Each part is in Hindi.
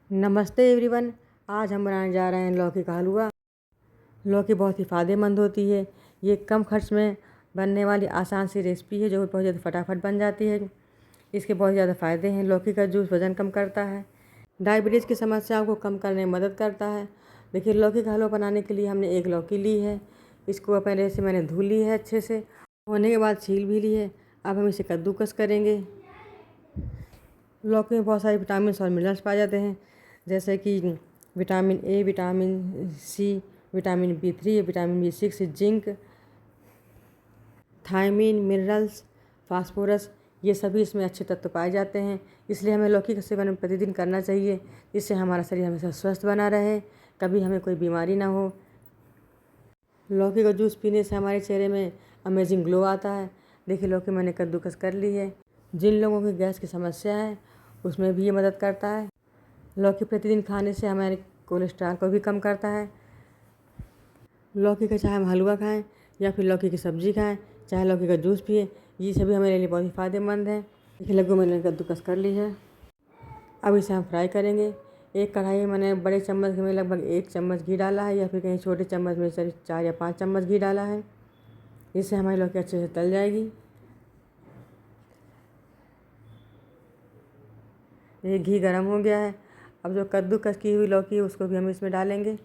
नमस्ते एवरीवन। आज हम बनाने जा रहे हैं लौकी का हलवा। लौकी बहुत ही फ़ायदेमंद होती है। ये कम खर्च में बनने वाली आसान सी रेसिपी है जो बहुत ज़्यादा फटाफट बन जाती है। इसके बहुत ज़्यादा फ़ायदे हैं। लौकी का जूस वज़न कम करता है, डायबिटीज़ की समस्याओं को कम करने में मदद करता है। देखिए, लौकी का हलवा बनाने के लिए हमने एक लौकी ली है। इसको पहले से मैंने धुल ली है, अच्छे से होने के बाद छील भी ली है। अब हम इसे कद्दूकस करेंगे। लौकी में बहुत सारे विटामिन और मिनरल्स पाए जाते हैं, जैसे कि vitamin A, vitamin C, vitamin B3, vitamin B6, zinc, thiamine, minerals, phosphorus, ये सभी इसमें अच्छे तत्व पाए जाते हैं। इसलिए हमें लौकी का सेवन प्रतिदिन करना चाहिए, जिससे हमारा शरीर हमेशा स्वस्थ बना रहे, कभी हमें कोई बीमारी ना हो। लौकी का जूस पीने से हमारे चेहरे में अमेजिंग ग्लो आता है। देखिए, लौकी मैंने कद्दूकस कर ली है। जिन लोगों की गैस की समस्या है उसमें भी ये मदद करता है। लौकी प्रतिदिन खाने से हमारे कोलेस्ट्रॉल को भी कम करता है। लौकी का चाहे हम हलवा खाएं या फिर लौकी की सब्ज़ी खाएं, चाहे लौकी का जूस पिए, ये सभी हमारे लिए बहुत ही फ़ायदेमंद है। देखिए, लड्डू मैंने कद्दूकस कर ली है। अब इसे हम फ्राई करेंगे। एक कढ़ाई में मैंने बड़े चम्मच में लगभग 1 चम्मच घी डाला है, या फिर कहीं छोटे चम्मच में 4 या 5 चम्मच घी डाला है। इससे हमारी लौकी अच्छे से तल जाएगी। ये घी गर्म हो गया है। अब जो कद्दूकस की हुई लौकी है उसको भी हम इसमें डालेंगे।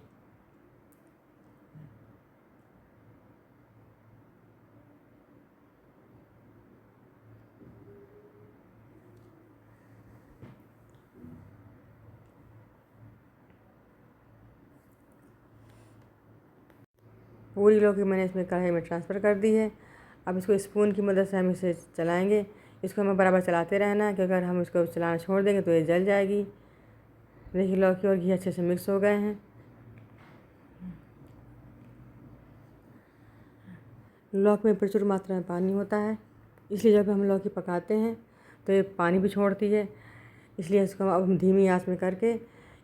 पूरी लौकी मैंने इसमें कढ़ाई में ट्रांसफ़र कर दी है। अब इसको स्पून की मदद से हम इसे चलाएंगे। इसको हमें बराबर चलाते रहना है, क्योंकि अगर हम इसको चलाना छोड़ देंगे तो ये जल जाएगी। देखिए, लौकी और घी अच्छे से मिक्स हो गए हैं। लौकी में प्रचुर मात्रा में पानी होता है, इसलिए जब हम लौकी पकाते हैं तो ये पानी भी छोड़ती है। इसलिए इसको अब हम धीमी आंच में करके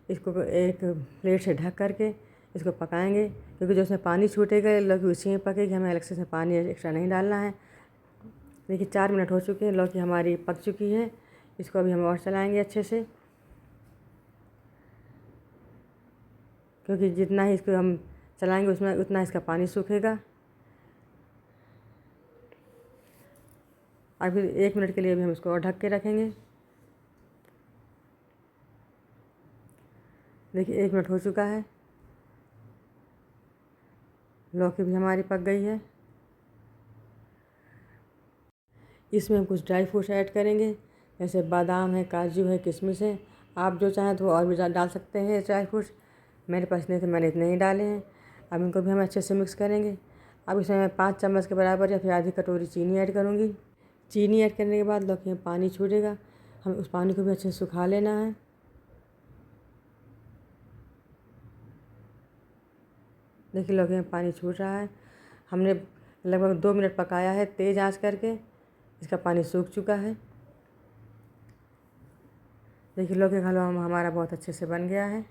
इसको एक प्लेट से ढक करके इसको पकाएंगे, क्योंकि जो उसमें पानी छूटेगा लौकी उसी में पकेगी। हमें अलग से पानी एक्स्ट्रा नहीं डालना है। देखिए, 4 मिनट हो चुके हैं, लौकी हमारी पक चुकी है। इसको अभी हम और चलाएंगे अच्छे से, क्योंकि जितना ही इसको हम चलाएंगे उसमें उतना इसका पानी सूखेगा। अभी 1 मिनट के लिए भी हम इसको और ढक के रखेंगे। देखिए, 1 मिनट हो चुका है। लौकी भी हमारी पक गई है। इसमें हम कुछ ड्राई फ्रूट्स ऐड करेंगे, जैसे बादाम है, काजू है, किशमिश है। आप जो चाहें तो और भी डाल सकते हैं ड्राई फ्रूट्स। मेरे पास नहीं थे, मैंने इतने ही डाले हैं। अब इनको भी हम अच्छे से मिक्स करेंगे। अब इसमें मैं 5 चम्मच के बराबर या फिर आधी कटोरी चीनी ऐड करूँगी। चीनी ऐड करने के बाद लौकी में पानी छूटेगा, हमें उस पानी को भी अच्छे से सुखा लेना है। देखिए, लौकी में पानी छूट रहा है। हमने लगभग 2 मिनट पकाया है तेज़ आंच करके। इसका पानी सूख चुका है। देखिए, लौकी का हलवा हमारा बहुत अच्छे से बन गया है।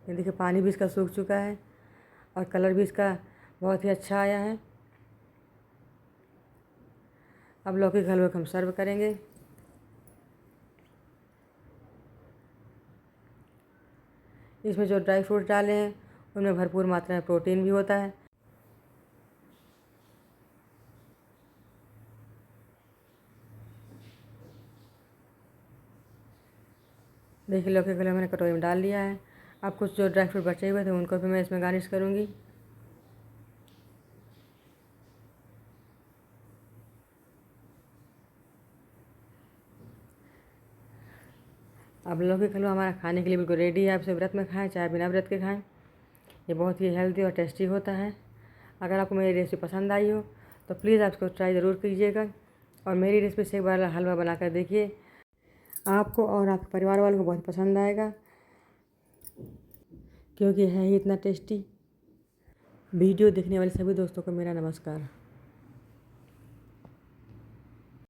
ये देखिए, पानी भी इसका सूख चुका है और कलर भी इसका बहुत ही अच्छा आया है। अब लौकी के हलवे को हम सर्व करेंगे। इसमें जो ड्राई फ्रूट डाले हैं उनमें भरपूर मात्रा में प्रोटीन भी होता है। देखिए, लौकी का हलवा मैंने कटोरी में डाल लिया है। अब कुछ जो ड्राई फ्रूट बचे हुए थे उनको भी मैं इसमें गार्निश करूँगी। अब लौकी का हलवा हमारा खाने के लिए बिल्कुल रेडी है। आप इसे व्रत में खाएं चाहे बिना व्रत के खाएं, ये बहुत ही हेल्दी और टेस्टी होता है। अगर आपको मेरी रेसिपी पसंद आई हो तो प्लीज़ आप इसको ट्राई ज़रूर कीजिएगा, और मेरी रेसिपी से एक बार हलवा बनाकर देखिए। आपको और आपके परिवार वालों को बहुत पसंद आएगा, क्योंकि है ही इतना टेस्टी। वीडियो देखने वाले सभी दोस्तों को मेरा नमस्कार।